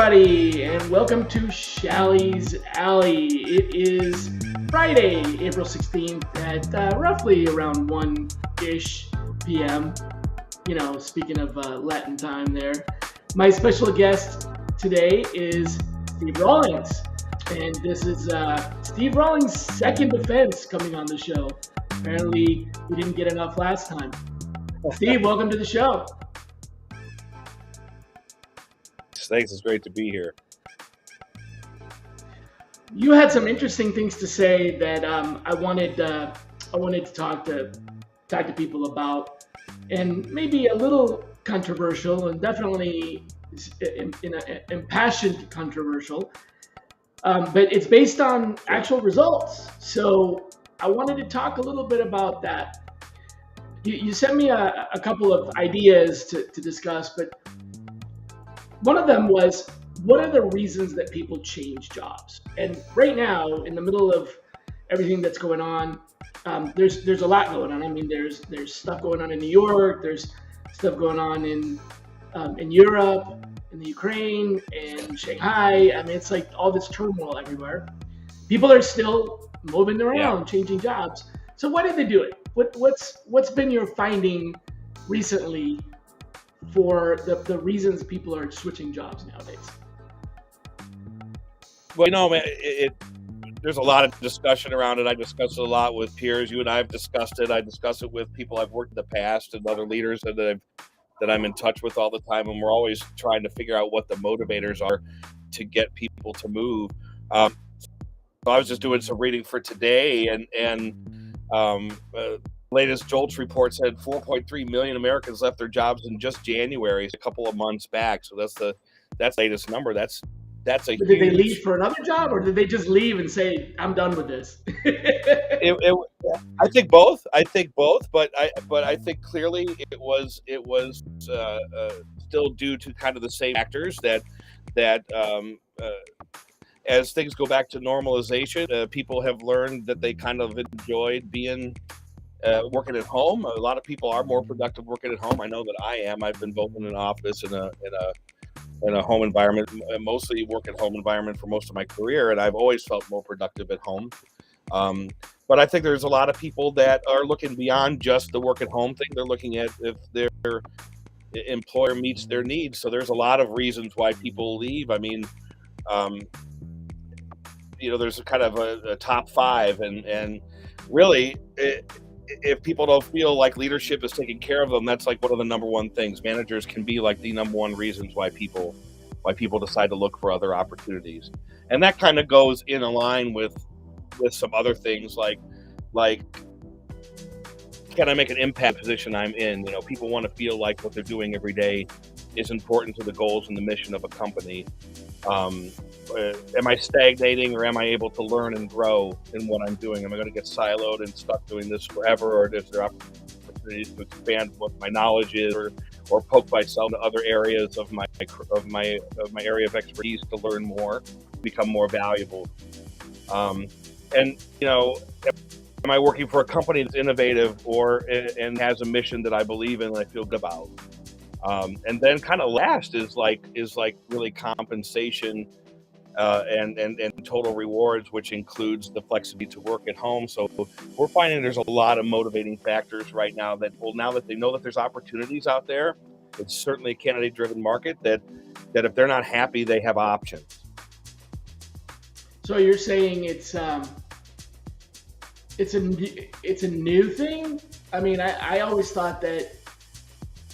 everybody, and welcome to Shally's Alley. It is Friday, April 16th at roughly around 1-ish p.m. You know, speaking of Latin time there. My special guest today is Steve Rawlings, and this is Steve Rawlings' second defense coming on the show. Apparently, we didn't get enough last time. Steve, welcome to the show. Thanks. It's great to be here. You had some interesting things to say that I wanted to talk to people about, and maybe a little controversial, and definitely impassioned controversial. But it's based on actual results. So I wanted to talk a little bit about that. You sent me a couple of ideas to discuss, but one of them was, what are the reasons that people change jobs? And right now, in the middle of everything that's going on, there's a lot going on. I mean, there's stuff going on in New York. There's stuff going on in Europe, in the Ukraine, and Shanghai. I mean, it's like all this turmoil everywhere. People are still moving around, changing jobs. So why did they do it? What's been your finding recently for the reasons people are switching jobs nowadays? Well, you know, man, there's a lot of discussion around it. I discuss it a lot with peers. You and I have discussed it. I discuss it with people I've worked in the past and other leaders that I'm in touch with all the time. And we're always trying to figure out what the motivators are to get people to move. So I was just doing some reading for today, and latest JOLTS report said 4.3 million Americans left their jobs in just January, a couple of months back. So that's the latest number. That's a huge... Did they leave for another job, or did they just leave and say, "I'm done with this"? I think both. But I think clearly it was still due to kind of the same factors that as things go back to normalization, people have learned that they kind of enjoyed being working at home. A lot of people are more productive working at home. I know that I am. I've been both in an office and in a home environment, mostly work at home environment for most of my career, and I've always felt more productive at home. But I think there's a lot of people that are looking beyond just the work at home thing. They're looking at if their employer meets their needs. So there's a lot of reasons why people leave. I mean, there's a kind of a top five, and really, if people don't feel like leadership is taking care of them, that's like one of the number one things. Managers can be like the number one reasons why people decide to look for other opportunities. And that kind of goes in line with some other things like can I make an impact position I'm in? You know, people want to feel like what they're doing every day is important to the goals and the mission of a company. Am I stagnating, or am I able to learn and grow in what I'm doing? Am I going to get siloed and stuck doing this forever, or is there opportunities to expand what my knowledge is, or poke myself into other areas of my area of expertise to learn more, become more valuable? And you know, am I working for a company that's innovative and has a mission that I believe in and I feel good about? And then kind of last is like really compensation and total rewards, which includes the flexibility to work at home. So we're finding there's a lot of motivating factors right now now that they know that there's opportunities out there, it's certainly a candidate-driven market that if they're not happy, they have options. So you're saying it's a new thing? I mean, I always thought that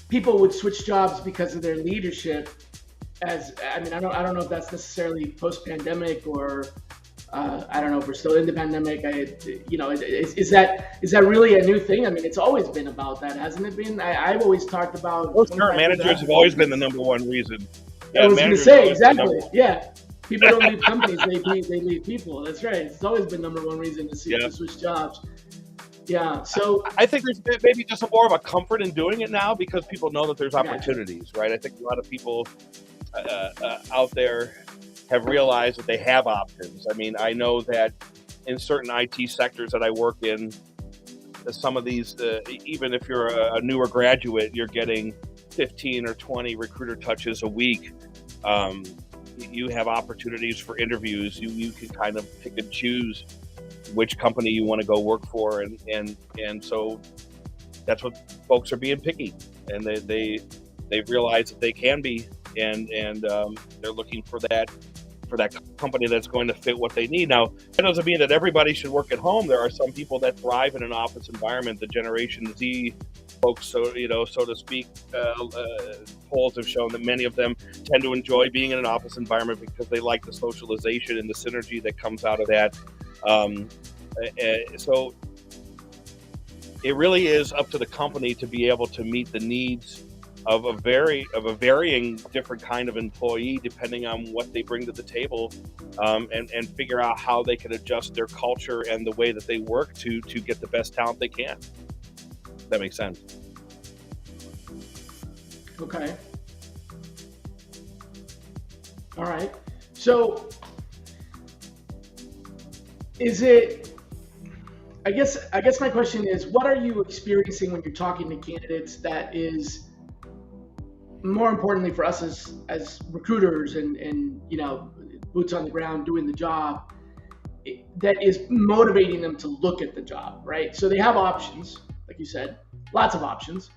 people would switch jobs because of their leadership. I don't know if that's necessarily post-pandemic, or I don't know if we're still in the pandemic. Is that really a new thing? I mean, it's always been about that, hasn't it been? I've always talked about. Most current managers have always been the number one reason. Yeah, I was going to say exactly. Yeah, people don't leave companies; they leave people. That's right. It's always been number one reason to switch jobs. Yeah, so I think there's maybe just more of a comfort in doing it now because people know that there's opportunities, right? I think a lot of people out there have realized that they have options. I mean, I know that in certain IT sectors that I work in, some of these, even if you're a newer graduate, you're getting 15 or 20 recruiter touches a week. you have opportunities for interviews. You can kind of pick and choose which company you want to go work for, and so that's what folks are being picky, and they realize that they can be, and they're looking for that company that's going to fit what they need. Now, that doesn't mean that everybody should work at home. There are some people that thrive in an office environment. The Generation Z folks, so to speak, polls have shown that many of them tend to enjoy being in an office environment because they like the socialization and the synergy that comes out of that. So it really is up to the company to be able to meet the needs of a varying different kind of employee, depending on what they bring to the table, and figure out how they can adjust their culture and the way that they work to get the best talent they can. If that makes sense. Okay. All right. So is it, I guess my question is, what are you experiencing when you're talking to candidates that is more importantly for us as recruiters and boots on the ground doing the job, that is motivating them to look at the job, right? So they have options, like you said, lots of options,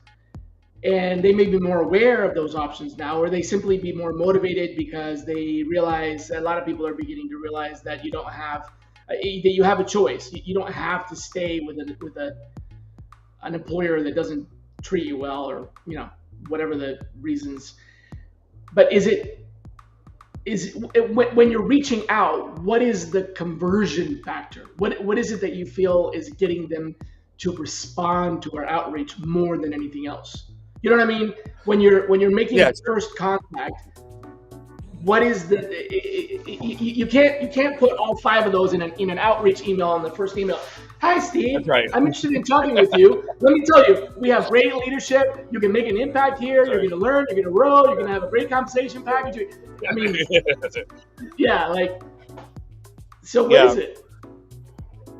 and they may be more aware of those options now, or they simply be more motivated because they realize, a lot of people are beginning to realize that you don't have, that you have a choice. You don't have to stay with an employer that doesn't treat you well, or whatever the reasons. But when you're reaching out, what is the conversion factor? What is it that you feel is getting them to respond to our outreach more than anything else? You know what I mean? When you're making first contact, what is you can't put all 5 of those in an outreach email on the first email. Hi, Steve. That's right. I'm interested in talking with you. Let me tell you, we have great leadership. You can make an impact here. You're going to learn. You're going to grow. You're going to have a great compensation package. I mean, that's it. Yeah, so what is it?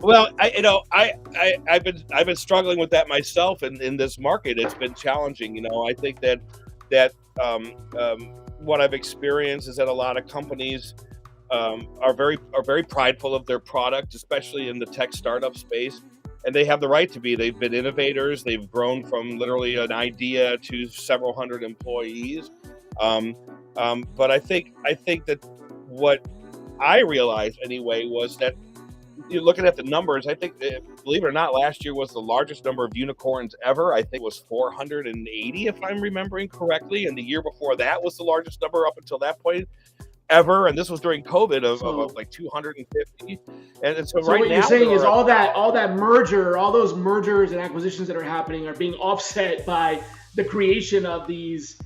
Well, I've been struggling with that myself in this market. It's been challenging. I think that what I've experienced is that a lot of companies are very prideful of their product, especially in the tech startup space, and they have the right to be. They've been innovators. They've grown from literally an idea to several hundred employees. But I think that what I realized anyway was that, you're looking at the numbers, I think, believe it or not, last year was the largest number of unicorns ever. I think it was 480, if I'm remembering correctly. And the year before that was the largest number up until that point ever. And this was during COVID of like 250. And so right what now, you're saying is all that merger, all those mergers and acquisitions that are happening are being offset by the creation of these,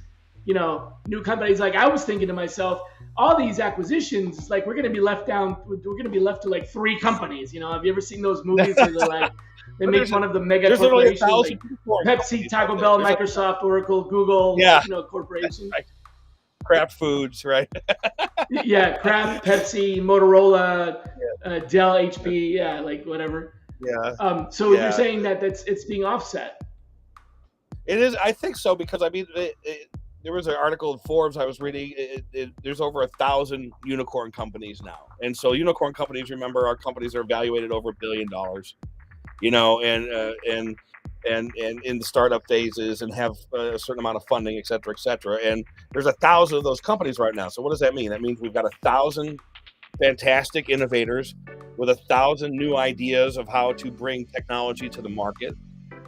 new companies. Like, I was thinking to myself, all these acquisitions, like, we're going to be left to like 3 companies. Have you ever seen those movies where they're like, they make fun of the mega corporations, like Pepsi, Taco Bell, Microsoft, Oracle, Google, corporations. Right. Kraft Foods, right? Yeah, Kraft, Pepsi, Motorola, Dell, HP, like whatever. Yeah. So you're saying that it's being offset? It is. I think so, because I mean, there was an article in Forbes I was reading. There's over 1,000 unicorn companies now, and so unicorn companies, remember, our companies are evaluated over $1 billion, and in the startup phases, and have a certain amount of funding, et cetera, et cetera. And there's 1,000 of those companies right now. So what does that mean? That means we've got 1,000 fantastic innovators with 1,000 new ideas of how to bring technology to the market.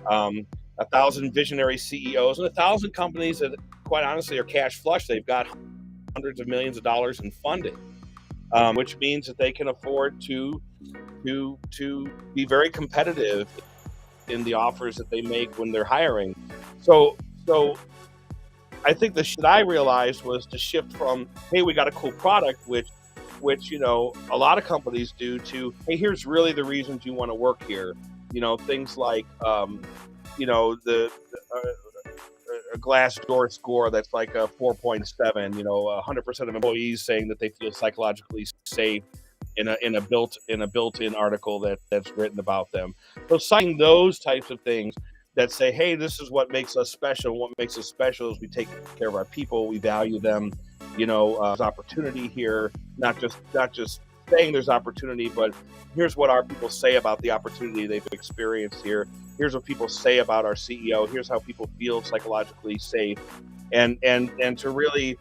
1,000 visionary CEOs, and 1,000 companies that, quite honestly, are cash flush. They've got hundreds of millions of dollars in funding, which means that they can afford to be very competitive in the offers that they make when they're hiring. So I think the shit I realized was to shift from, hey, we got a cool product, which a lot of companies do, to, hey, here's really the reasons you want to work here. Things like a Glassdoor score that's like a 4.7, 100% of employees saying that they feel psychologically safe in a built-in article that's written about them. So citing those types of things that say, hey, this is what makes us special. What makes us special is we take care of our people, we value them, there's opportunity here, not just saying there's opportunity, but here's what our people say about the opportunity they've experienced here. Here's what people say about our CEO. Here's how people feel psychologically safe, and to really,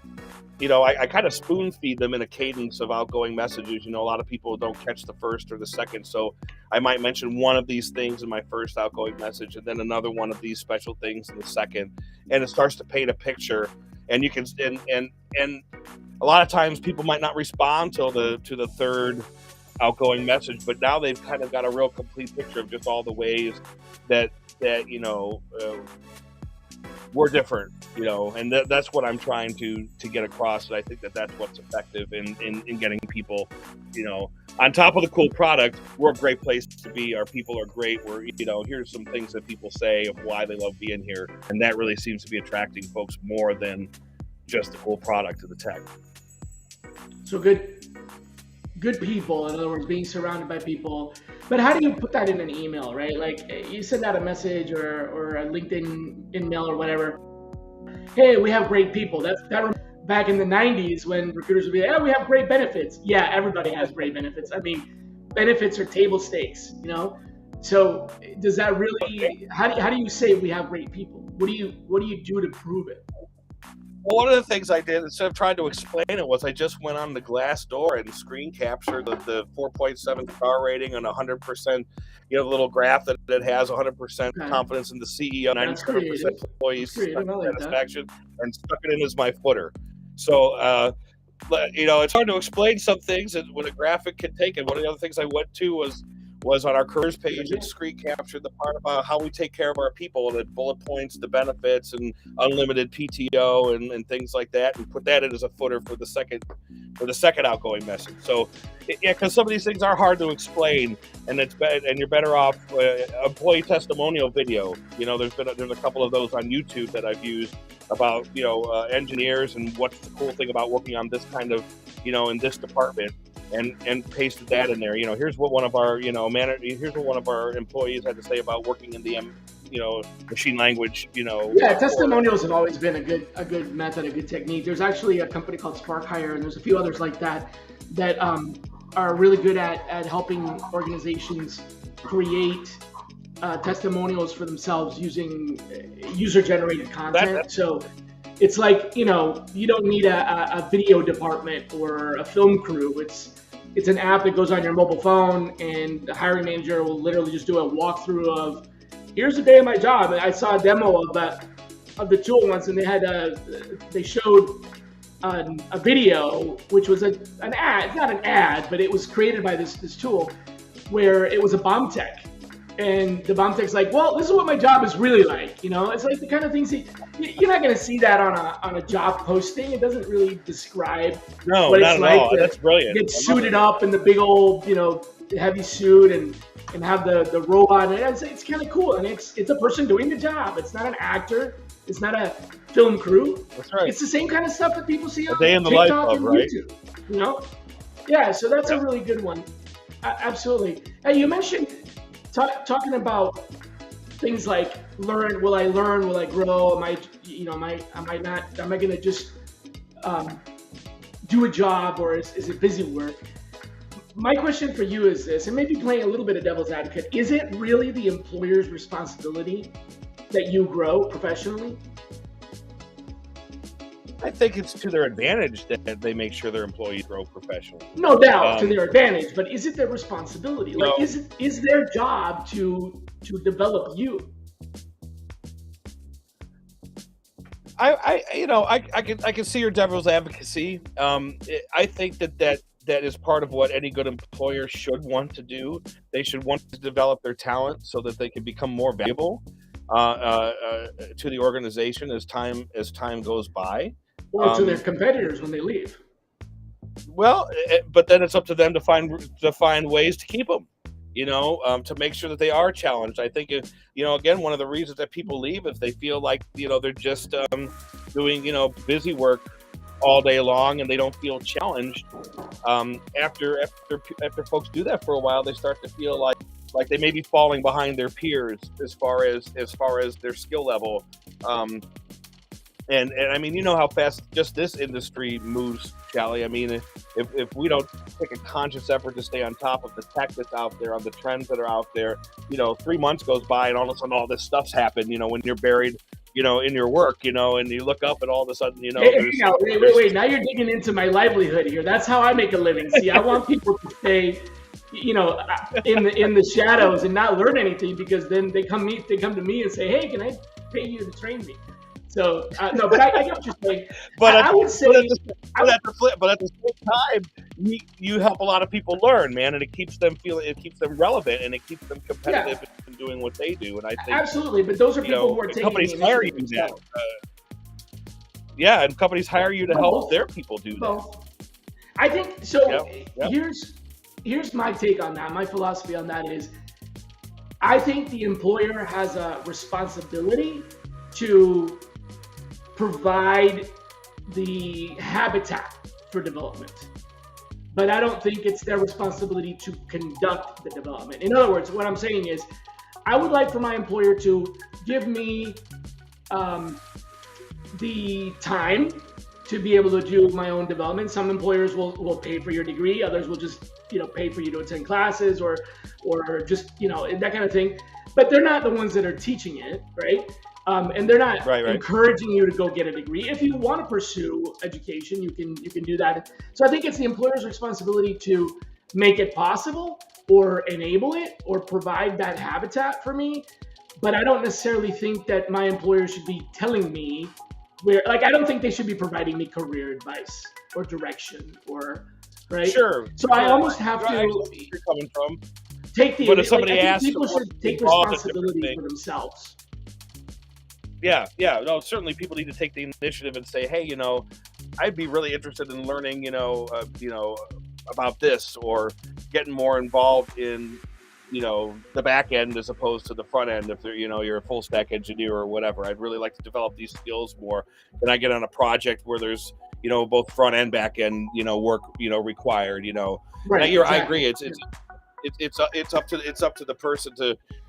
I kind of spoon feed them in a cadence of outgoing messages. A lot of people don't catch the first or the second, so I might mention one of these things in my first outgoing message, and then another one of these special things in the second, and it starts to paint a picture. And you can, and a lot of times people might not respond to the third outgoing message, but now they've kind of got a real complete picture of just all the ways that we're different, and that's what I'm trying to get across. And I think that's what's effective in getting people, on top of the cool product. We're a great place to be. Our people are great. We're, here's some things that people say of why they love being here. And that really seems to be attracting folks more than just the cool product of the tech. So good people, in other words, being surrounded by people. But how do you put that in an email, right? Like you send out a message or a LinkedIn email or whatever. Hey, we have great people. That back in the 90s when recruiters would be like, oh, we have great benefits. Yeah, everybody has great benefits. I mean, benefits are table stakes, So does that really, how do you say we have great people? What do you do to prove it? Well, one of the things I did, instead of trying to explain it, was I just went on the Glassdoor and screen captured the 4.7 star rating and 100%, the little graph that has 100% confidence in the CEO, 97% employee satisfaction, and stuck it in as my footer. So, it's hard to explain some things when a graphic can take it. One of the other things I went to was on our careers page and screen captured the part about how we take care of our people, the bullet points, the benefits, and unlimited PTO and things like that, and put that in as a footer for the second outgoing message. So, because some of these things are hard to explain, and you're better off employee testimonial video. There's a couple of those on YouTube that I've used about engineers and what's the cool thing about working on this kind of in this department. And pasted that in there. Here's what one of our here's what one of our employees had to say about working in the machine language. Yeah, testimonials have always been a good method, a good technique. There's actually a company called Spark Hire, and there's a few others like that are really good at helping organizations create testimonials for themselves using user-generated content. So it's like, you don't need a video department or a film crew. It's an app that goes on your mobile phone, and the hiring manager will literally just do a walkthrough of, here's the day of my job. And I saw a demo of the tool once, and they showed a video, which was an ad. It's not an ad, but it was created by this tool where it was a bomb tech. And the bomb tech's like, well, this is what my job is really like. It's like the kind of things you're not going to see that on a job posting. It doesn't really describe what it's like to That's brilliant. Get suited up in the big old, heavy suit and have the robot. And it's kind of cool. And it's a person doing the job. It's not an actor. It's not a film crew. That's right. It's the same kind of stuff that people see on day in the TikTok life and of, right? YouTube. Yeah. So that's a really good one. Absolutely. Hey, you mentioned. Talking about things like will I learn, will I grow? Am I going to just do a job, or is it busy work? My question for you is this, and maybe playing a little bit of devil's advocate, is it really the employer's responsibility that you grow professionally? I think it's to their advantage that they make sure their employees grow professionally. No doubt, to their advantage, but is it their responsibility? Like, is their job to develop you? I can see your devil's advocacy. I think that is part of what any good employer should want to do. They should want to develop their talent so that they can become more valuable to the organization as time goes by. Or to their competitors when they leave. Well, but then it's up to them to find ways to keep them, to make sure that they are challenged. I think, again, one of the reasons that people leave is they feel like, they're just doing, busy work all day long, and they don't feel challenged. After folks do that for a while, they start to feel like they may be falling behind their peers as far as their skill level. And I mean, you know how fast just this industry moves, Shally. I mean, if we don't take a conscious effort to stay on top of the tech that's out there, on the trends that are out there, 3 months goes by and all of a sudden all this stuff's happened, when you're buried, in your work, and you look up and all of a sudden, Hey, wait. Now you're digging into my livelihood here. That's how I make a living. See, I want people to stay, in the shadows and not learn anything, because then they come to me and say, "Hey, can I pay you to train me?" So no, but I get what you're saying. But I would say, but at the same time, you help a lot of people learn, man, and it keeps them relevant, and it keeps them competitive in doing what they do. And I think absolutely, but those are people who are taking companies hire you to that. And companies hire you to help their people do that. I think so. Yep. Here's my take on that. My philosophy on that is, I think the employer has a responsibility to provide the habitat for development, but I don't think it's their responsibility to conduct the development. In other words, what I'm saying is, I would like for my employer to give me the time to be able to do my own development. Some employers will pay for your degree, others will just pay for you to attend classes or just that kind of thing. But they're not the ones that are teaching it, right? And they're not encouraging you to go get a degree. If you want to pursue education, you can do that. So I think it's the employer's responsibility to make it possible or enable it or provide that habitat for me. But I don't necessarily think that my employer should be telling me I don't think they should be providing me career advice or direction right? Sure. So I almost have to you're coming from. Take the. But if somebody asks, people should take responsibility for themselves. Yeah. No, certainly people need to take the initiative and say, hey, I'd be really interested in learning, about this, or getting more involved in, the back end as opposed to the front end. If you're a full stack engineer or whatever, I'd really like to develop these skills more. Can I get on a project where there's, both front and back end, work, required, Right. Exactly. I agree. It's up to the person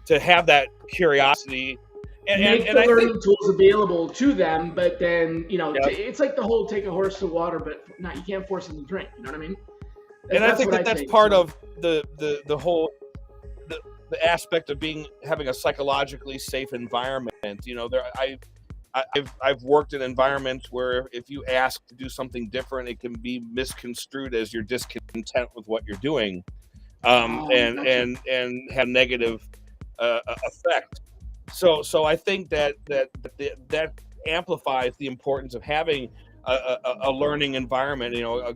to have that curiosity. And the learning tools available to them, but then it's like the whole take a horse to water, but you can't force them to drink. You know what I mean? I think that's part of the whole the aspect of having a psychologically safe environment. I've worked in environments where if you ask to do something different, it can be misconstrued as you're discontent with what you're doing, and have negative effect. So I think that amplifies the importance of having a learning environment, a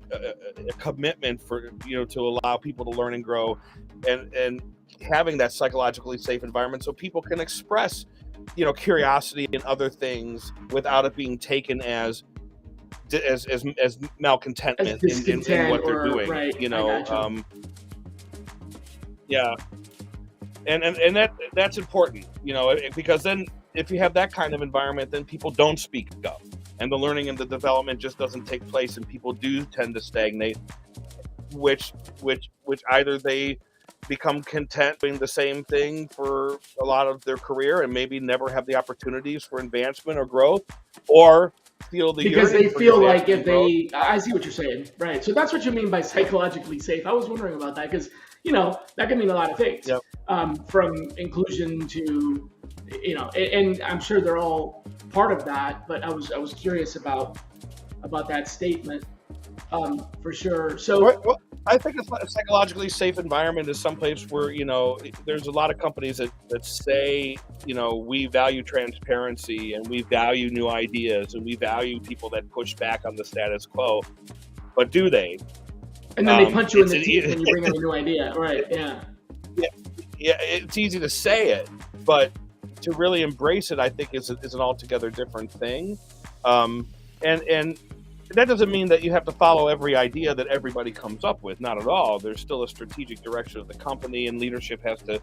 commitment for to allow people to learn and grow, and having that psychologically safe environment so people can express curiosity and other things without it being taken as malcontentment in what they're doing. Right. Yeah. And that's important, because then if you have that kind of environment, then people don't speak up, and the learning and the development just doesn't take place, and people do tend to stagnate, which either they become content doing the same thing for a lot of their career and maybe never have the opportunities for advancement or growth, or feel because they feel like if they, I see what you're saying, right? So that's what you mean by psychologically safe. I was wondering about that because that can mean a lot of things. Yep. From inclusion to, and I'm sure they're all part of that. But I was curious about that statement, for sure. So well, I think a psychologically safe environment is someplace where there's a lot of companies that say we value transparency and we value new ideas and we value people that push back on the status quo, but do they? And then they punch you in the teeth when you bring in a new idea, right? Yeah. Yeah, it's easy to say it, but to really embrace it, I think is an altogether different thing. And that doesn't mean that you have to follow every idea that everybody comes up with. Not at all. There's still a strategic direction of the company, and leadership has to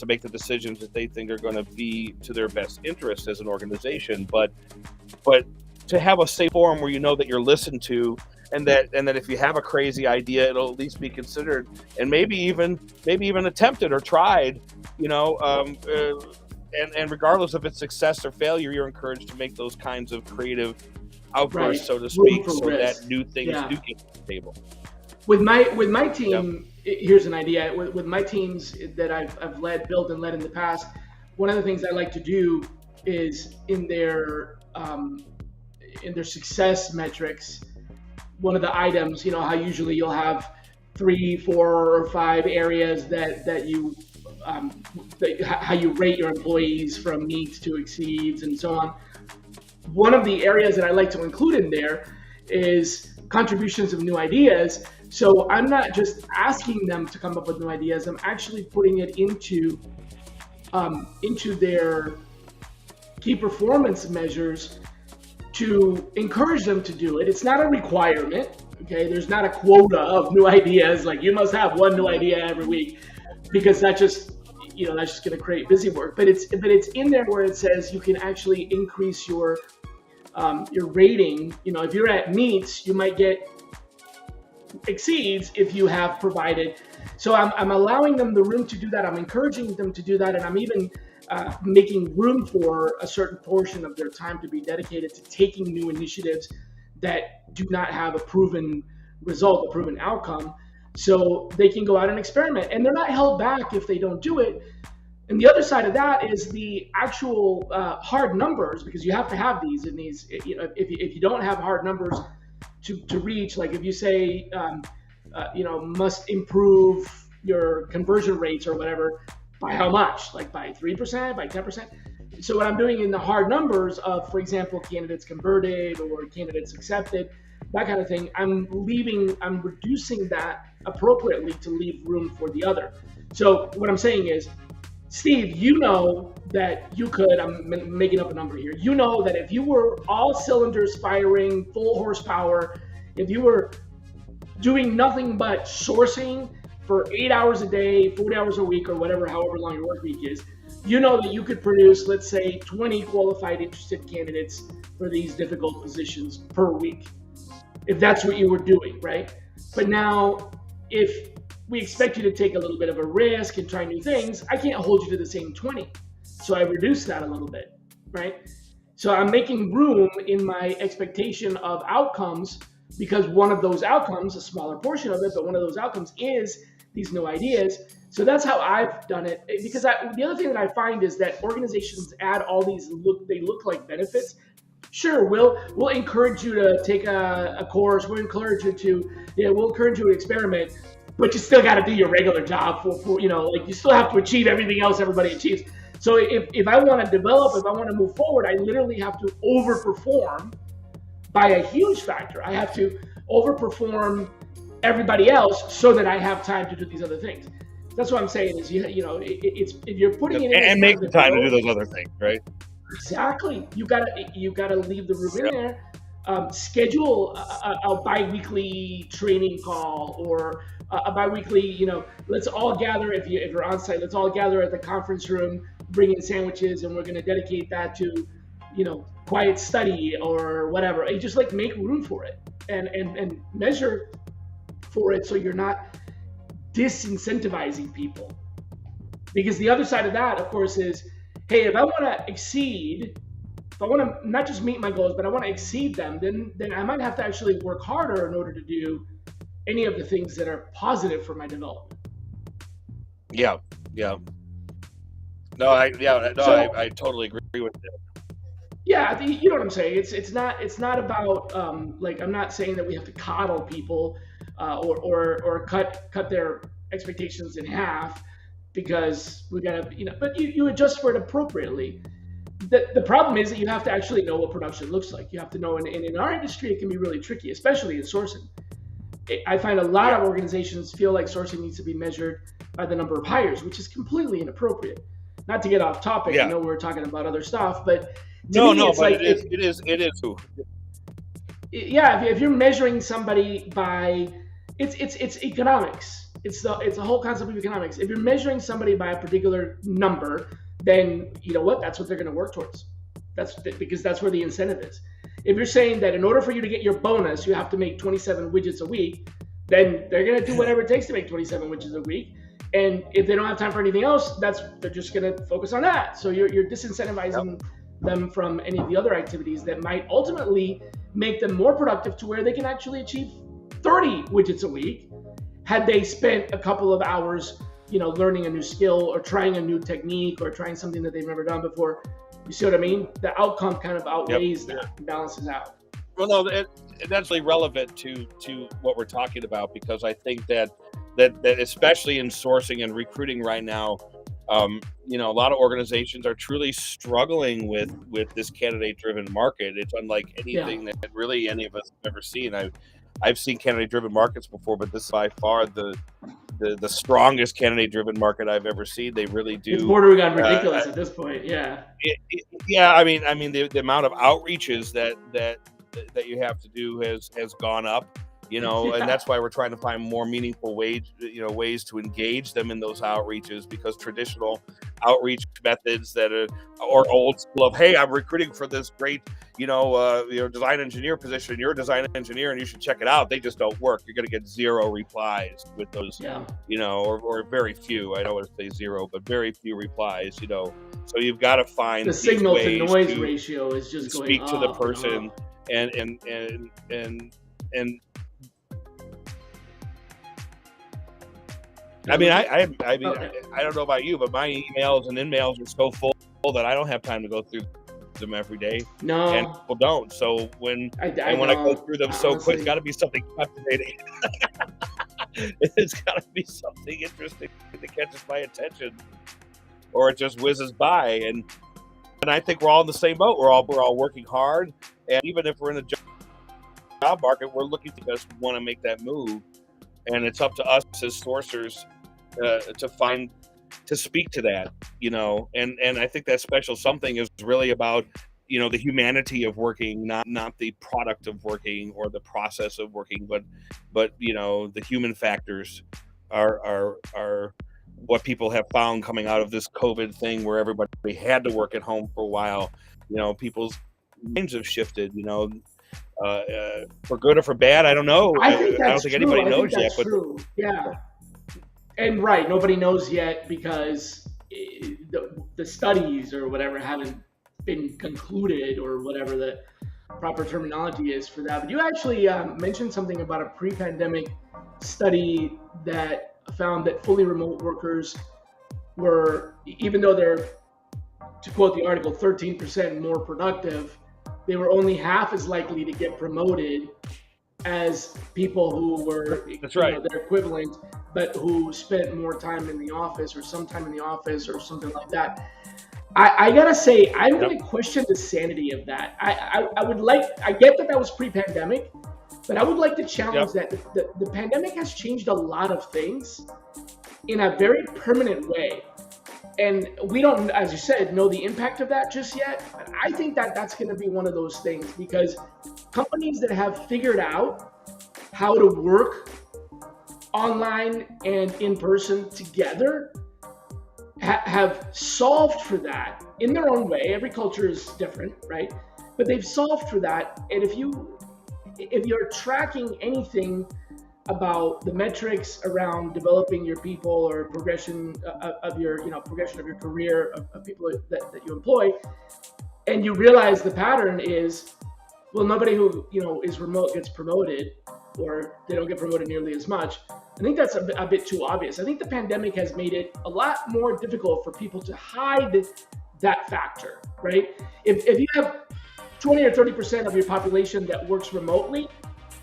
make the decisions that they think are going to be to their best interest as an organization. But to have a safe forum where that you're listened to, and that if you have a crazy idea, it'll at least be considered and maybe even attempted or tried, and regardless of its success or failure, you're encouraged to make those kinds of creative outbursts, so to speak, so risk. that new things do get to the table. With my team, here's an idea. With my teams that I've built and led in the past, one of the things I like to do is in their success metrics, one of the items, how usually you'll have 3, 4, or 5 areas that you how you rate your employees from meets to exceeds and so on. One of the areas that I like to include in there is contributions of new ideas. So I'm not just asking them to come up with new ideas. I'm actually putting it into their key performance measures to encourage them to do it. It's not a requirement. Okay, there's not a quota of new ideas. Like you must have one new idea every week, because that's just going to create busy work. But it's in there where it says you can actually increase your rating. If you're at meets, you might get exceeds if you have provided. So I'm allowing them the room to do that. I'm encouraging them to do that, and I'm even making room for a certain portion of their time to be dedicated to taking new initiatives that do not have a proven result, a proven outcome, so they can go out and experiment. And they're not held back if they don't do it. And the other side of that is the actual hard numbers, because you have to have these in these. If you don't have hard numbers to reach, like if you say, must improve your conversion rates or whatever, by how much? Like by 3%, by 10%? So what I'm doing in the hard numbers of, for example, candidates converted or candidates accepted, that kind of thing, I'm reducing that appropriately to leave room for the other. So what I'm saying is, Steve, that you could, I'm making up a number here, that if you were all cylinders firing, full horsepower, if you were doing nothing but sourcing for 8 hours a day, 40 hours a week, or however long your work week is, that you could produce, let's say, 20 qualified interested candidates for these difficult positions per week, if that's what you were doing, right? But now, if we expect you to take a little bit of a risk and try new things, I can't hold you to the same 20. So I reduce that a little bit, right? So I'm making room in my expectation of outcomes, because one of those outcomes, a smaller portion of it, but one of those outcomes is these new ideas. So that's how I've done it. Because the other thing that I find is that organizations add all these look like benefits. Sure, we'll encourage you to take a course. We'll encourage you to experiment, but you still got to do your regular job for you still have to achieve everything else everybody achieves. So if I want to develop, if I want to move forward, I literally have to overperform by a huge factor. I have to overperform everybody else so that I have time to do these other things. That's what I'm saying is, it's if you're putting it in and make the time to do those other things, right? Exactly. You gotta leave the room in there. Schedule a bi-weekly training call, or a bi-weekly, let's all gather, if you're on site, let's all gather at the conference room, bring in sandwiches, and we're going to dedicate that to, quiet study or whatever. You just make room for it and measure for it, so you're not disincentivizing people. Because the other side of that, of course, is, hey, if I want to exceed, if I want to not just meet my goals, but I want to exceed them, then I might have to actually work harder in order to do any of the things that are positive for my development. Yeah. I totally agree with that. Yeah, you know what I'm saying. It's not about I'm not saying that we have to coddle people or cut their expectations in half, because we gotta but you adjust for it appropriately. The problem is that you have to actually know what production looks like. You have to know, and in our industry it can be really tricky, especially in sourcing. I find a lot of organizations feel like sourcing needs to be measured by the number of hires, which is completely inappropriate. Not to get off topic, I know we're talking about other stuff, but it is. Yeah, if you're measuring somebody by, it's economics. It's a whole concept of economics. If you're measuring somebody by a particular number, then you know what? That's what they're going to work towards. Because that's where the incentive is. If you're saying that in order for you to get your bonus, you have to make 27 widgets a week, then they're going to do whatever it takes to make 27 widgets a week. And if they don't have time for anything else, they're just going to focus on that. So you're disincentivizing them from any of the other activities that might ultimately make them more productive to where they can actually achieve 30 widgets a week had they spent a couple of hours, learning a new skill or trying a new technique or trying something that they've never done before. You see what I mean? The outcome kind of outweighs that and balances out. Well, no, that's really relevant to what we're talking about, because I think that especially in sourcing and recruiting right now, a lot of organizations are truly struggling with this candidate-driven market. It's unlike anything that really any of us have ever seen. I've seen candidate-driven markets before, but this is by far the strongest candidate-driven market I've ever seen. They really do. It's bordering on ridiculous at this point. Yeah. I mean, the amount of outreaches that you have to do has gone up. And that's why we're trying to find more meaningful ways to engage them in those outreaches, because traditional outreach methods that are old school of, hey, I'm recruiting for this great, design engineer position. You're a design engineer and you should check it out. They just don't work. You're going to get zero replies with those, or very few. I don't want to say zero, but very few replies, So you've got to find the signal to noise ratio is just going speak up to the person and I mean, I don't know about you, but my emails and in-mails are so full that I don't have time to go through them every day. No, and people don't. So when I go through them so quick, it's got to be something captivating. It's got to be something interesting that catches my attention, or it just whizzes by. And I think we're all in the same boat. We're all working hard, and even if we're in the job market, we're looking to just want to make that move. And it's up to us as sourcers to speak to that, and I think that special something is really about, the humanity of working, not the product of working or the process of working, but the human factors are what people have found coming out of this COVID thing, where everybody had to work at home for a while. People's minds have shifted, for good or for bad, I don't know. I don't think anybody knows yet. But true. Yeah, and right, nobody knows yet because the studies or whatever haven't been concluded, or whatever the proper terminology is for that. But you actually mentioned something about a pre-pandemic study that found that fully remote workers were, even though they're, to quote the article, 13% more productive, they were only half as likely to get promoted as people who were their equivalent, but who spent more time in the office or some time in the office or something like that. I gotta say, I'm going to question the sanity of that. I get that was pre-pandemic, but I would like to challenge that. The pandemic has changed a lot of things in a very permanent way. And we don't, as you said, know the impact of that just yet. But I think that's going to be one of those things, because companies that have figured out how to work online and in person together have solved for that in their own way. Every culture is different, right? But they've solved for that. And if you're tracking anything about the metrics around developing your people or progression of your career of people that you employ, and you realize the pattern is, well, nobody who is remote gets promoted, or they don't get promoted nearly as much. I think that's a bit too obvious. I think the pandemic has made it a lot more difficult for people to hide that factor, right? If you have 20 or 30% of your population that works remotely,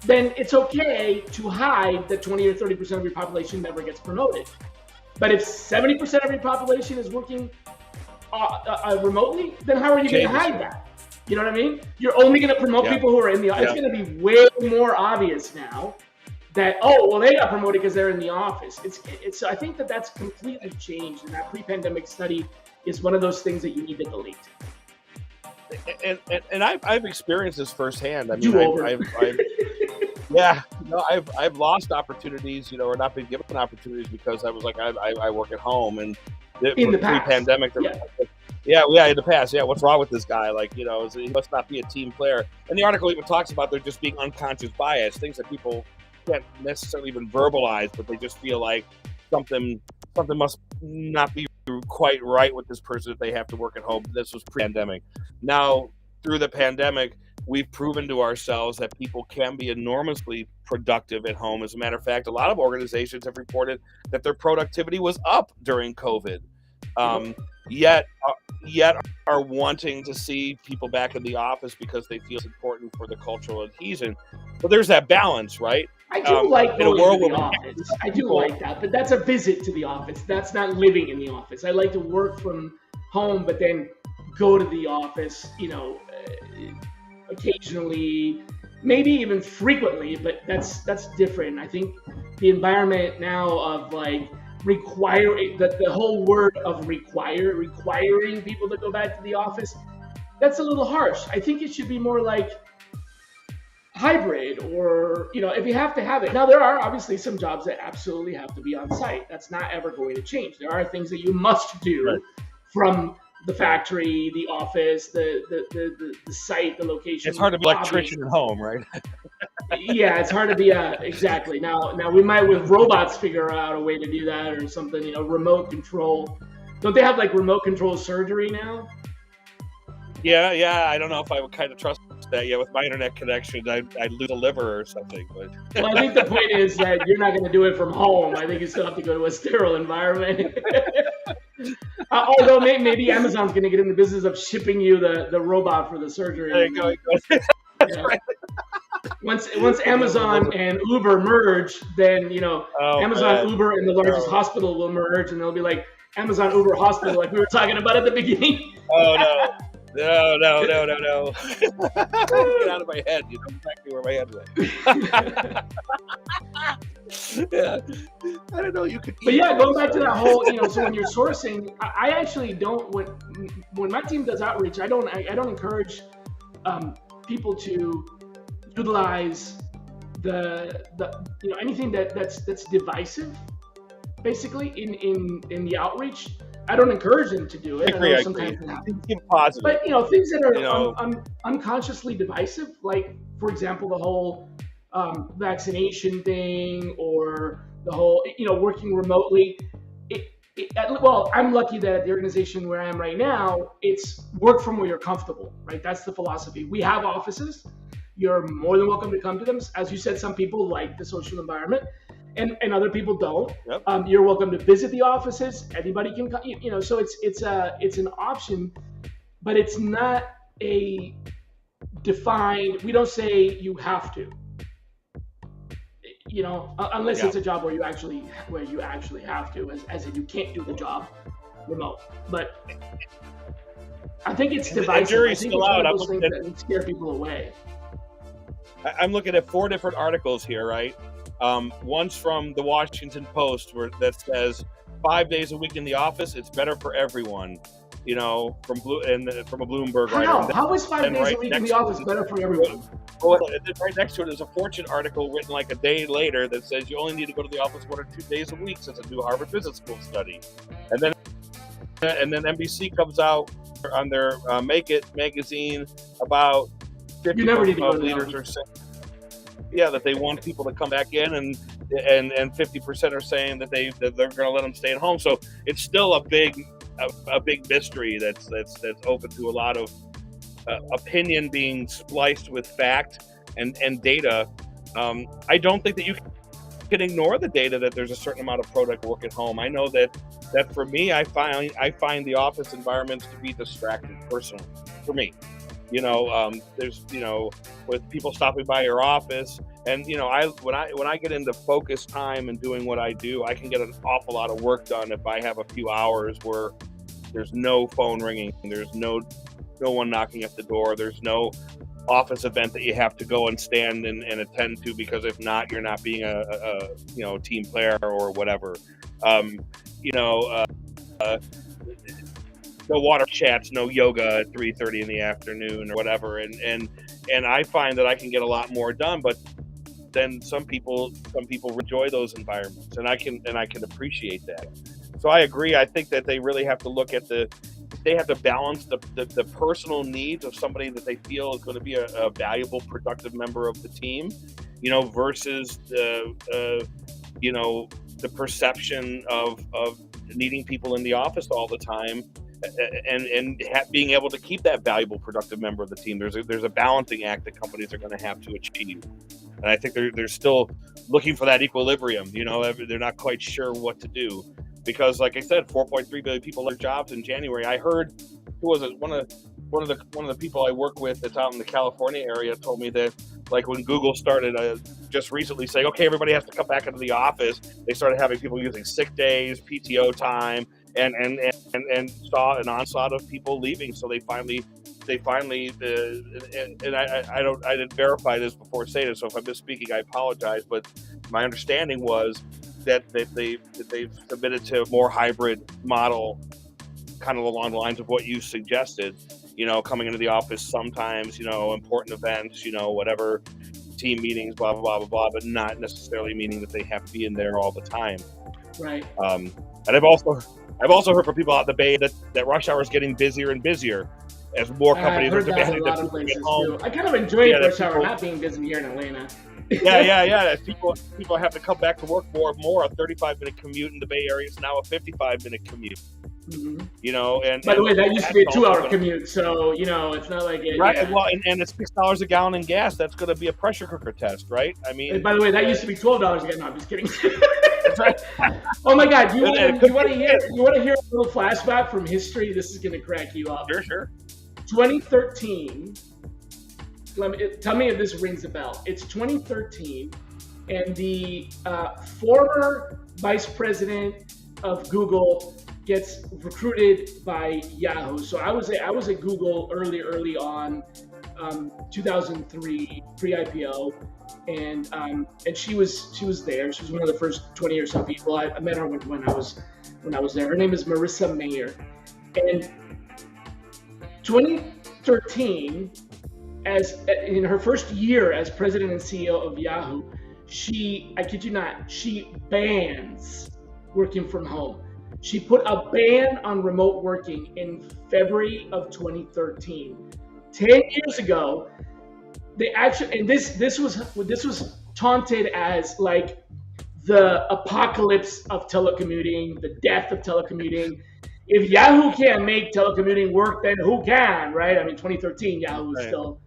then it's okay to hide that 20 or 30% of your population never gets promoted. But if 70% of your population is working remotely, then how are you going to hide that? You know what I mean? You're only going to promote people who are in the office. It's going to be way more obvious now that, they got promoted because they're in the office. So I think that's completely changed, and that pre-pandemic study is one of those things that you need to delete. And I've experienced this firsthand. I mean, I've lost opportunities, or not been given opportunities because I was like, I work at home, and in the past, pre-pandemic, in the past, what's wrong with this guy? Like, he must not be a team player. And the article even talks about there just being unconscious bias, things that people can't necessarily even verbalize, but they just feel like something something must not be quite right with this person if they have to work at home. This was pre-pandemic. Now, through the pandemic, we've proven to ourselves that people can be enormously productive at home. As a matter of fact, a lot of organizations have reported that their productivity was up during COVID. Yet are wanting to see people back in the office because they feel it's important for the cultural adhesion. But there's that balance, right? I do like in a going world to the where office. I do like that, but that's a visit to the office. That's not living in the office. I like to work from home, but then go to the office, occasionally, maybe even frequently, but that's different. I think the environment now of like requiring the whole word of requiring people to go back to the office, that's a little harsh. I think it should be more like hybrid, or if you have to have it. Now there are obviously some jobs that absolutely have to be on site. That's not ever going to change. There are things that you must do from the factory, the office, the site, the location. It's hard to be an electrician at home, right? Yeah, it's hard to be exactly. Now we might with robots figure out a way to do that or something, remote control. Don't they have like remote control surgery now? Yeah. I don't know if I would kind of trust that. Yeah, with my internet connection, I'd lose a liver or something. But well, I think the point is that you're not going to do it from home. I think you still have to go to a sterile environment. Although maybe Amazon's going to get in the business of shipping you the robot for the surgery. There you go. That's right. Once Amazon and Uber merge, then Amazon, Uber, and the largest hospital will merge, and they'll be like Amazon, Uber, hospital, like we were talking about at the beginning. Oh no. No. Get out of my head. You know exactly where my head went. Yeah. I don't know. You could. But yeah, going back to that whole, so when you're sourcing, I actually don't. When my team does outreach, I don't encourage people to utilize the anything that's divisive, basically in the outreach. I don't encourage them to do it. I agree. Sometimes it happens. Positive. But things that are unconsciously divisive, like for example the whole vaccination thing, or the whole working remotely. Well, I'm lucky that at the organization where I am right now, it's work from where you're comfortable, right? That's the philosophy. We have offices. You're more than welcome to come to them. As you said, some people like the social environment, and other people don't. Yep. You're welcome to visit the offices. Anybody can come. So it's an option, but it's not a defined. We don't say you have to. Unless it's a job where you actually have to, as if you can't do the job remote. But I think it's divisive. The jury's still out. Those things that would scare people away. I'm looking at 4 different articles here, right? One's from the Washington Post that says 5 days a week in the office, it's better for everyone. From a Bloomberg writer. How is 5 days a week in the office better for everyone? Well, right next to it is a Fortune article written like a day later that says you only need to go to the office 1 or 2 days a week, since a new Harvard Business School study. And then NBC comes out on their Make It magazine about 50% of leaders are saying, that they want people to come back in, and 50% are saying that they're going to let them stay at home. So it's still a big mystery that's open to a lot of opinion being spliced with fact and data. I don't think that you can ignore the data that there's a certain amount of product work at home. I know that for me, I find the office environments to be distracting personally. For me, there's with people stopping by your office, and when I get into focus time and doing what I do, I can get an awful lot of work done if I have a few hours where there's no phone ringing, there's no one knocking at the door, there's no office event that you have to go and stand and attend to, because if not, you're not being a team player or whatever. No water chats, no yoga at 3:30 in the afternoon or whatever, and I find that I can get a lot more done. But then some people enjoy those environments, and I can appreciate that. So I agree. I think that they really have to look at they have to balance the personal needs of somebody that they feel is going to be a valuable, productive member of the team, versus the perception of needing people in the office all the time, and being able to keep that valuable, productive member of the team. There's a balancing act that companies are going to have to achieve, and I think they're still looking for that equilibrium. You know, they're not quite sure what to do, because, like I said, 4.3 billion people left jobs in January. I heard, who was it? One of the people I work with that's out in the California area told me that, like, when Google started just recently saying, okay, everybody has to come back into the office, they started having people using sick days, PTO time, and saw an onslaught of people leaving. So they finally and I didn't verify this before saying it, so if I'm misspeaking, I apologize. But my understanding was that they've submitted to a more hybrid model, kind of along the lines of what you suggested. You know, coming into the office sometimes, you know, important events, you know, whatever, team meetings, blah, blah, blah, blah, blah, but not necessarily meaning that they have to be in there all the time. Right. And I've also heard from people out in the Bay that rush hour is getting busier and busier as more companies are demanding that people get home. I kind of enjoy rush hour not being busy here in Atlanta. Yeah. People have to come back to work more and more. A 35-minute commute in the Bay Area is now a 55-minute commute. Mm-hmm. You know, and by the way, that used to be a 2-hour commute, so you know it's not like it. Right. Yeah. Well, and it's $6 a gallon in gas. That's going to be a pressure cooker test, right? I mean, and by the way, that used to be $12 again. No, I'm just kidding. That's right. Oh my God! You want to hear a little flashback from history? This is going to crack you up. Sure. 2013. Tell me if this rings a bell. It's 2013, and the former vice president of Google gets recruited by Yahoo. So I was at Google early on, 2003 pre-IPO, and she was there. She was one of the first 20 or so people. I met her when I was there. Her name is Marissa Mayer, and 2013, as in her first year as president and CEO of Yahoo, I kid you not, she bans working from home. She put a ban on remote working in February of 2013. 10 years ago, they actually, and this was taunted as like the apocalypse of telecommuting, the death of telecommuting. If Yahoo can't make telecommuting work, then who can, right? I mean, 2013, Yahoo was still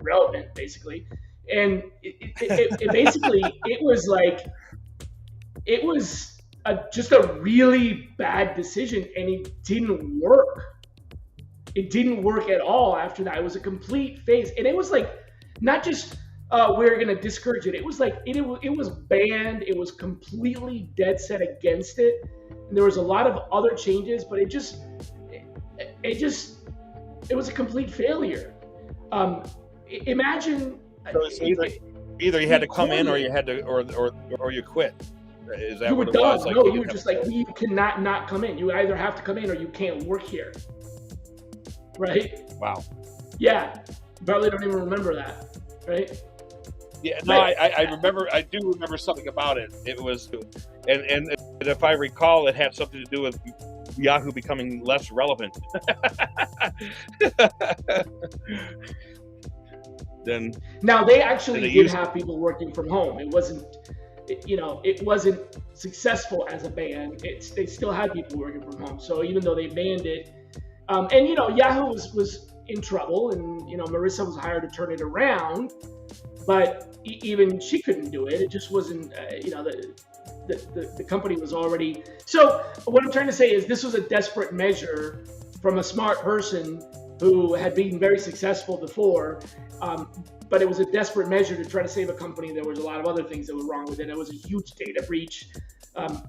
relevant, basically. And it basically, it was just a really bad decision, and it didn't work. It didn't work at all after that. It was a complete phase, and it was like not just we're going to discourage it. It was like it was banned. It was completely dead set against it, and there was a lot of other changes, but it was a complete failure. Imagine. So it's either you had to come in, or you had to, or you quit. Is that you were what it done. was? Like, no, you were just like, you cannot not come in. You either have to come in or you can't work here. Right? Wow. Yeah. Probably don't even remember that. Right? Yeah. No, right. I remember. I do remember something about it. It was, and if I recall, it had something to do with Yahoo becoming less relevant. Then now they actually did have people working from home. It wasn't successful as a ban. They still had people working from home. So even though they banned it, and Yahoo was in trouble, and Marissa was hired to turn it around, but even she couldn't do it. It just wasn't. The company was already. So what I'm trying to say is this was a desperate measure from a smart person who had been very successful before. But it was a desperate measure to try to save a company. There was a lot of other things that were wrong with it. It was a huge data breach.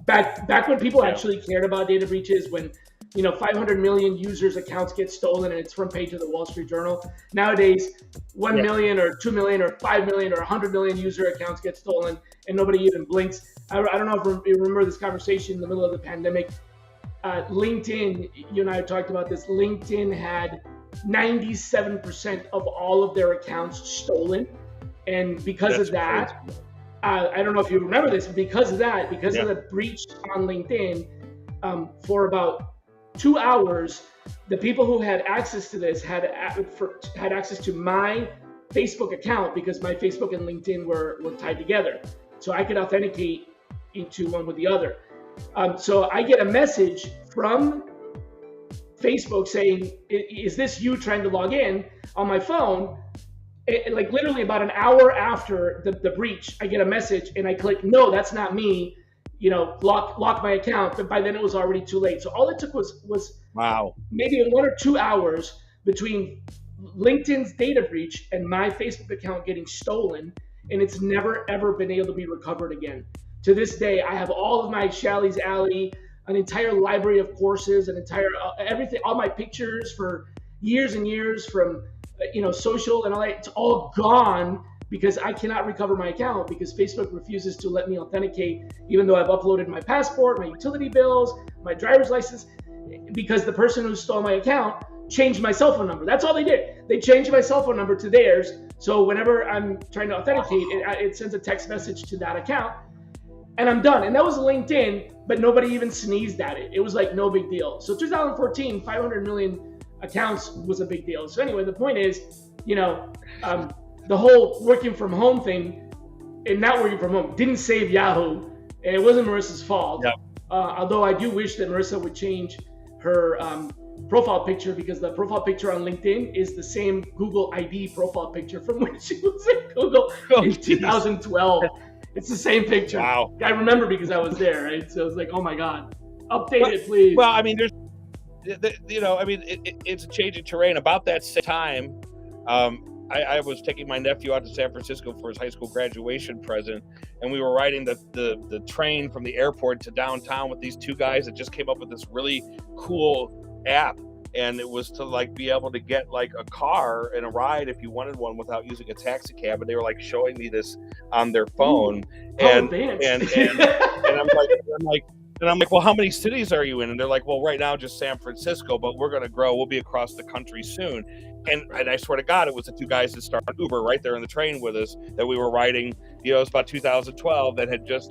Back when people actually cared about data breaches, when 500 million users' accounts get stolen and it's front page of the Wall Street Journal. Nowadays, 1 million or 2 million or 5 million or 100 million user accounts get stolen and nobody even blinks. I don't know if you remember this conversation in the middle of the pandemic. LinkedIn, you and I talked about this. LinkedIn had 97% of all of their accounts stolen, and because of that, I don't know if you remember this, because of the breach on LinkedIn, for about 2 hours, the people who had access to this had access to my Facebook account, because my Facebook and LinkedIn were tied together, so I could authenticate into one with the other. So I get a message from Facebook saying, "Is this you trying to log in?" On my phone. Like literally about an hour after the breach, I get a message and I click, "No, that's not me." Lock my account. But by then it was already too late. So all it took was Wow. maybe 1 or 2 hours between LinkedIn's data breach and my Facebook account getting stolen, and it's never ever been able to be recovered again. To this day, I have all of my Shally's Alley, an entire library of courses, an entire everything, all my pictures for years and years from social and all that. It's all gone because I cannot recover my account because Facebook refuses to let me authenticate, even though I've uploaded my passport, my utility bills, my driver's license, because the person who stole my account changed my cell phone number. That's all they did. They changed my cell phone number to theirs. So whenever I'm trying to authenticate, it sends a text message to that account, and I'm done. And that was LinkedIn, but nobody even sneezed at it. It was like no big deal. So 2014, 500 million accounts was a big deal. So anyway, the point is, the whole working from home thing and not working from home didn't save Yahoo. And it wasn't Marissa's fault. Yep. Although I do wish that Marissa would change her profile picture, because the profile picture on LinkedIn is the same Google ID profile picture from when she was at Google in 2012. It's the same picture. Wow. I remember because I was there, right? So it's like, oh my God, update it, please. Well, I mean, it's a change of terrain. About that same time, I was taking my nephew out to San Francisco for his high school graduation present, and we were riding the train from the airport to downtown with these two guys that just came up with this really cool app, and it was to like be able to get like a car and a ride if you wanted one without using a taxi cab, and they were like showing me this on their phone. And I'm like, well, how many cities are you in? And they're like, well, right now just San Francisco, but we're going to grow. We'll be across the country soon. And I swear to God, it was the two guys that started Uber right there in the train with us that we were riding. It was about 2012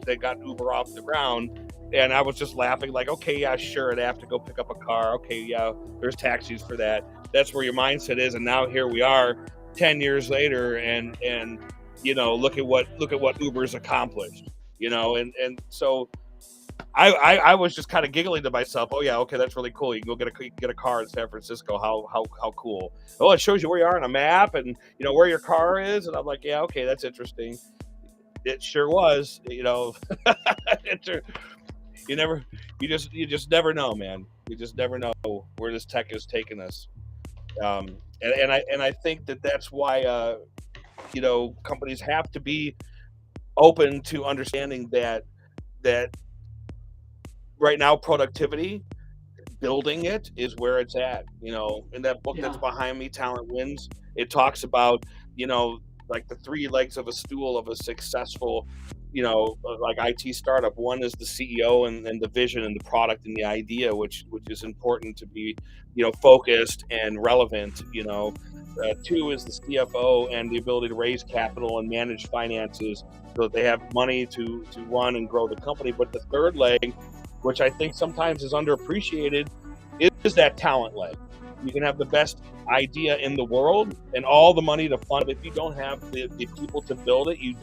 they got Uber off the ground. And I was just laughing like, okay, yeah, sure. I'd have to go pick up a car. Okay, yeah, there's taxis for that. That's where your mindset is. And now here we are 10 years later, and look at what Uber's accomplished, and so I was just kind of giggling to myself. Oh yeah, okay, that's really cool. You can go get a car in San Francisco. How cool. Oh, it shows you where you are on a map and where your car is. And I'm like, yeah, okay, that's interesting. It sure was. You just never know, man. You just never know where this tech is taking us. And I think that's why companies have to be open to understanding that right now productivity, building it, is where it's at. In that book that's behind me, Talent Wins, it talks about like the three legs of a stool of a successful like IT startup. One is the CEO and the vision and the product and the idea, which is important to be focused and relevant. Two is the CFO and the ability to raise capital and manage finances so that they have money to run and grow the company. But the third leg, which I think sometimes is underappreciated, is that talent leg. You can have the best idea in the world and all the money to fund it. If you don't have the people to build it, you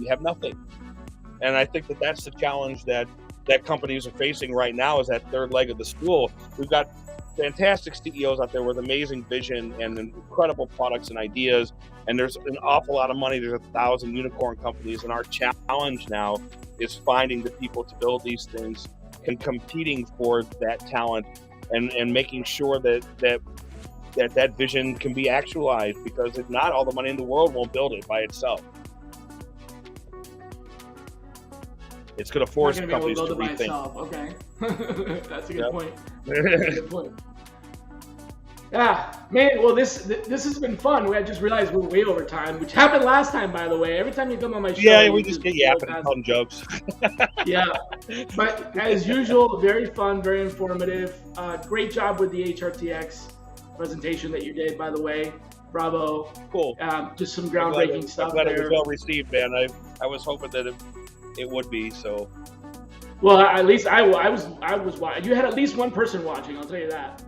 have nothing. And I think that's the challenge that companies are facing right now, is that third leg of the stool. We've got fantastic CEOs out there with amazing vision and incredible products and ideas, and there's an awful lot of money. There's 1,000 unicorn companies, and our challenge now is finding the people to build these things and competing for that talent and making sure that vision can be actualized, because if not, all the money in the world won't build it by itself. It's going to force companies to rethink. Okay. That's a good point. That's a good point. Yeah, man. Well, this has been fun. I just realized we're way over time, which happened last time, by the way. Every time you come on my show, yeah, we just get yapping and telling jokes. Yeah, but as usual, very fun, very informative. Great job with the HRTX presentation that you did, by the way. Bravo. Cool. Just some groundbreaking stuff. I'm glad it was well received, man. I was hoping that it would be so. Well, at least I was watching. You had at least one person watching. I'll tell you that.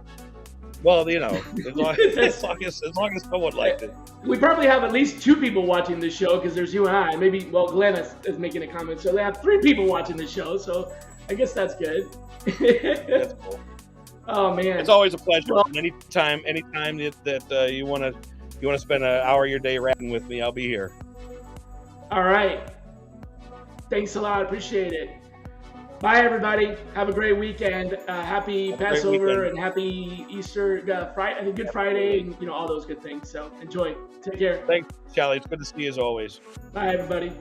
Well, you know, as long as someone liked it. We probably have at least 2 people watching this show because there's you and I. Maybe, well, Glenn is making a comment. So they have 3 people watching the show. So I guess that's good. That's cool. Oh, man. It's always a pleasure. Well, anytime that you want to spend an hour of your day rapping with me, I'll be here. All right. Thanks a lot. Appreciate it. Bye, everybody. Have a great weekend. Happy Passover and happy Easter, Friday, Good Friday, and all those good things. So enjoy. Take care. Thanks, Shally. It's good to see you as always. Bye, everybody.